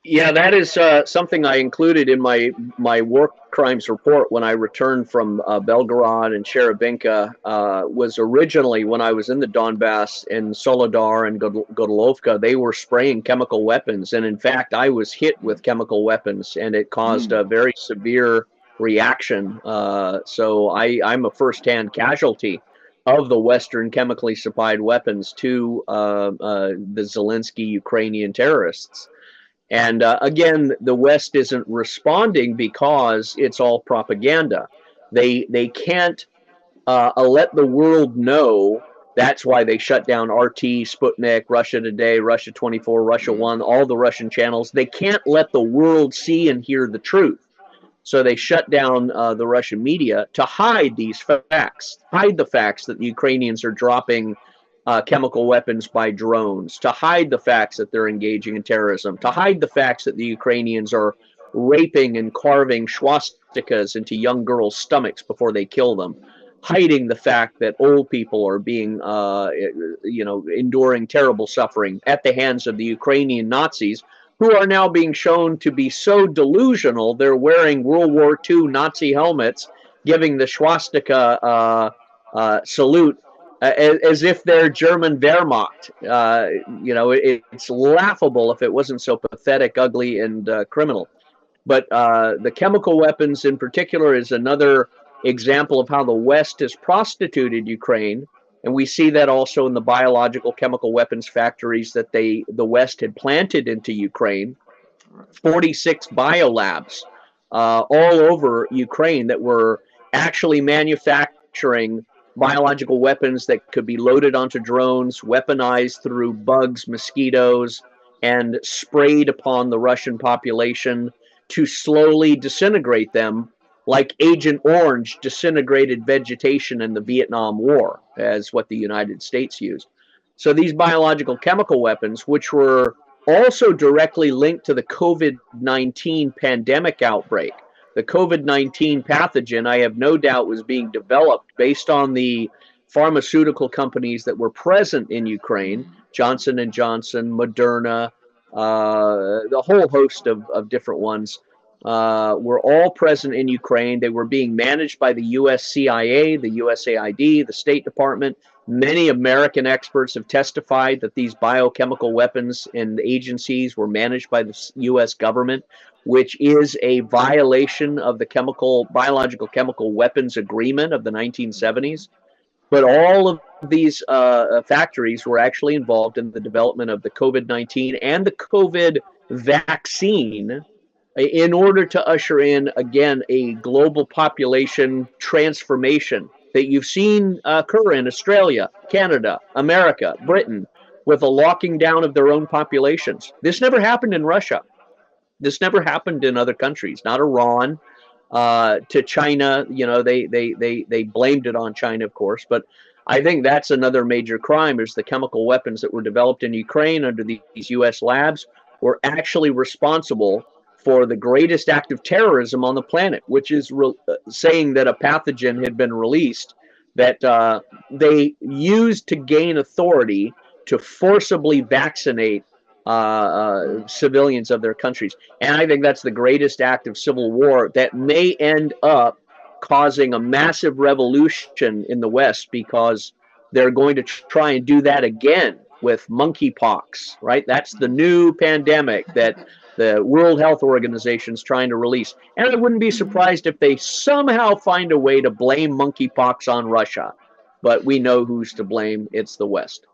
Yeah, that is something I included in my war crimes report when I returned from Belgorod and Sherebinka. Was originally when I was in the Donbass in Solidar and Godolovka, they were spraying chemical weapons, and in fact, I was hit with chemical weapons, and it caused a very severe reaction. I'm a firsthand casualty of the Western chemically supplied weapons to the Zelensky Ukrainian terrorists. And again, the West isn't responding because it's all propaganda. They can't let the world know. That's why they shut down RT, Sputnik, Russia Today, Russia 24, Russia 1, all the Russian channels. They can't let the world see and hear the truth. So they shut down the Russian media to hide these facts, hide the facts that the Ukrainians are dropping chemical weapons by drones, to hide the facts that they're engaging in terrorism, to hide the facts that the Ukrainians are raping and carving swastikas into young girls' stomachs before they kill them, hiding the fact that old people are being, enduring terrible suffering at the hands of the Ukrainian Nazis, who are now being shown to be so delusional they're wearing World War II Nazi helmets, giving the swastika salute as if they're German Wehrmacht. It's laughable if it wasn't so pathetic, ugly, and criminal. But the chemical weapons in particular is another example of how the West has prostituted Ukraine. And we see that also in the biological chemical weapons factories that the West had planted into Ukraine. 46 biolabs all over Ukraine that were actually manufacturing biological weapons that could be loaded onto drones, weaponized through bugs, mosquitoes, and sprayed upon the Russian population to slowly disintegrate them, like Agent Orange disintegrated vegetation in the Vietnam War, as what the United States used. So these biological chemical weapons, which were also directly linked to the COVID-19 pandemic outbreak. The COVID-19 pathogen, I have no doubt, was being developed based on the pharmaceutical companies that were present in Ukraine, Johnson and Johnson, Moderna, the whole host of different ones were all present in Ukraine. They were being managed by the US CIA, the USAID, the State Department. Many American experts have testified that these biochemical weapons and agencies were managed by the US government, which is a violation of the biological chemical weapons agreement of the 1970s. But all of these factories were actually involved in the development of the COVID-19 and the COVID vaccine in order to usher in, again, a global population transformation that you've seen occur in Australia, Canada, America, Britain, with a locking down of their own populations. This never happened in Russia. This never happened in other countries, not Iran, to China. They blamed it on China, of course, but I think that's another major crime is the chemical weapons that were developed in Ukraine under these U.S. labs were actually responsible for the greatest act of terrorism on the planet, which is saying that a pathogen had been released that they used to gain authority to forcibly vaccinate civilians of their countries. And I think that's the greatest act of civil war that may end up causing a massive revolution in the West because they're going to try and do that again with monkeypox, right? That's the new pandemic that the World Health Organization is trying to release. And I wouldn't be surprised if they somehow find a way to blame monkeypox on Russia. But we know who's to blame. It's the West.